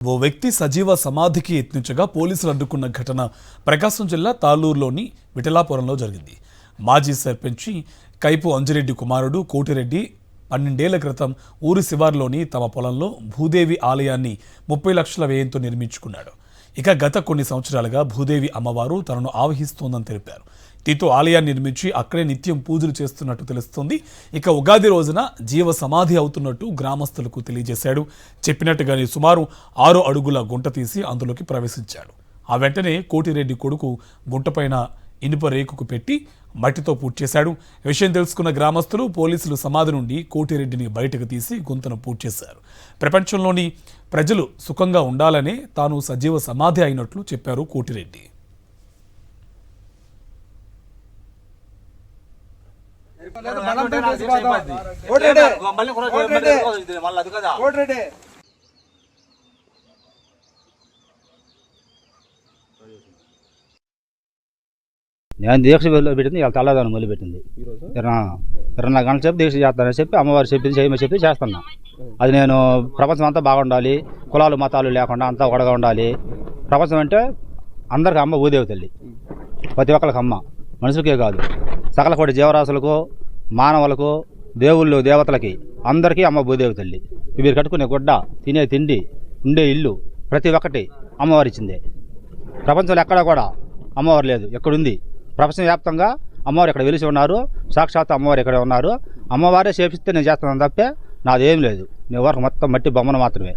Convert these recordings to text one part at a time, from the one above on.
ఓ వ్యక్తి సజీవ సమాధికి యత్నించగా పోలీసులు అడ్డుకున్న ఘటన ప్రకాశం జిల్లా తాళ్ళూరులోని విఠలాపురంలో జరిగింది. మాజీ సర్పంచి కైపు అంజిరెడ్డి కుమారుడు కోటిరెడ్డి 12 ఏళ్ల క్రితం ఊరి శివార్లోని తమ పొలంలో భూదేవి ఆలయాన్ని 30 లక్షల వ్యయంతో నిర్మించుకున్నాడు. ఇక గత కొన్ని సంవత్సరాలుగా భూదేవి అమ్మవారు తనను ఆవహిస్తోందని తెలిపారు. దీంతో ఆలయాన్ని నిర్మించి అక్కడే నిత్యం పూజలు చేస్తున్నట్టు తెలుస్తోంది. ఇక ఉగాది రోజున జీవ సమాధి అవుతున్నట్టు గ్రామస్తులకు తెలియజేశాడు. చెప్పినట్టుగానే సుమారు 6 అడుగుల గుంట తీసి అందులోకి ప్రవేశించాడు. ఆ వెంటనే కోటిరెడ్డి కొడుకు గుంటపైన ఇనుప రేకుకు పెట్టి మట్టితో పూడ్చి చేశాడు. విషయం తెలుసుకున్న గ్రామస్తులు పోలీసులు సమాధి నుండి కోటిరెడ్డిని బయటకు తీసి గుంతను పూడ్చి చేశారు. ప్రపంచంలోని ప్రజలు సుఖంగా ఉండాలనే తాను సజీవ సమాధి అయినట్లు చెప్పారు కోటిరెడ్డి. నేను దీక్ష పెట్టింది ఇలా తెల్లదాన్ని మొదలుపెట్టింది 24 గంటల సేపు దీక్ష చేస్తానని చెప్పి అమ్మవారు చెప్పింది చేయమని చెప్పి చేస్తున్నా. అది నేను ప్రపంచం అంతా బాగుండాలి, కులాలు మతాలు లేకుండా అంతా ఒకడగా ఉండాలి. ప్రపంచం అంటే అందరికీ అమ్మ భూదేవి తల్లి, ప్రతి ఒక్కరికి అమ్మ, మనుషులకే కాదు సకల కోటి జీవరాశులకు, మానవులకు, దేవుళ్ళు, దేవతలకి అందరికీ అమ్మ భూదేవి తల్లి. వీరు కట్టుకునే గుడ్డ, తినే తిండి, ఉండే ఇల్లు ప్రతి ఒక్కటి అమ్మవారు ఇచ్చిందే. ప్రపంచంలో ఎక్కడా కూడా అమ్మవారు లేదు, ఎక్కడుంది ప్రపంచవ్యాప్తంగా అమ్మవారు ఇక్కడ వెలిసి ఉన్నారు. సాక్షాత్ అమ్మవారు ఇక్కడ ఉన్నారు. అమ్మవారే చేపిస్తే నేను చేస్తున్నాను తప్పే నాదేం లేదు. నేను వరకు మొత్తం మట్టి బొమ్మను మాత్రమే.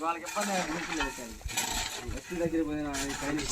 వాళ్ళకి ఇబ్బంది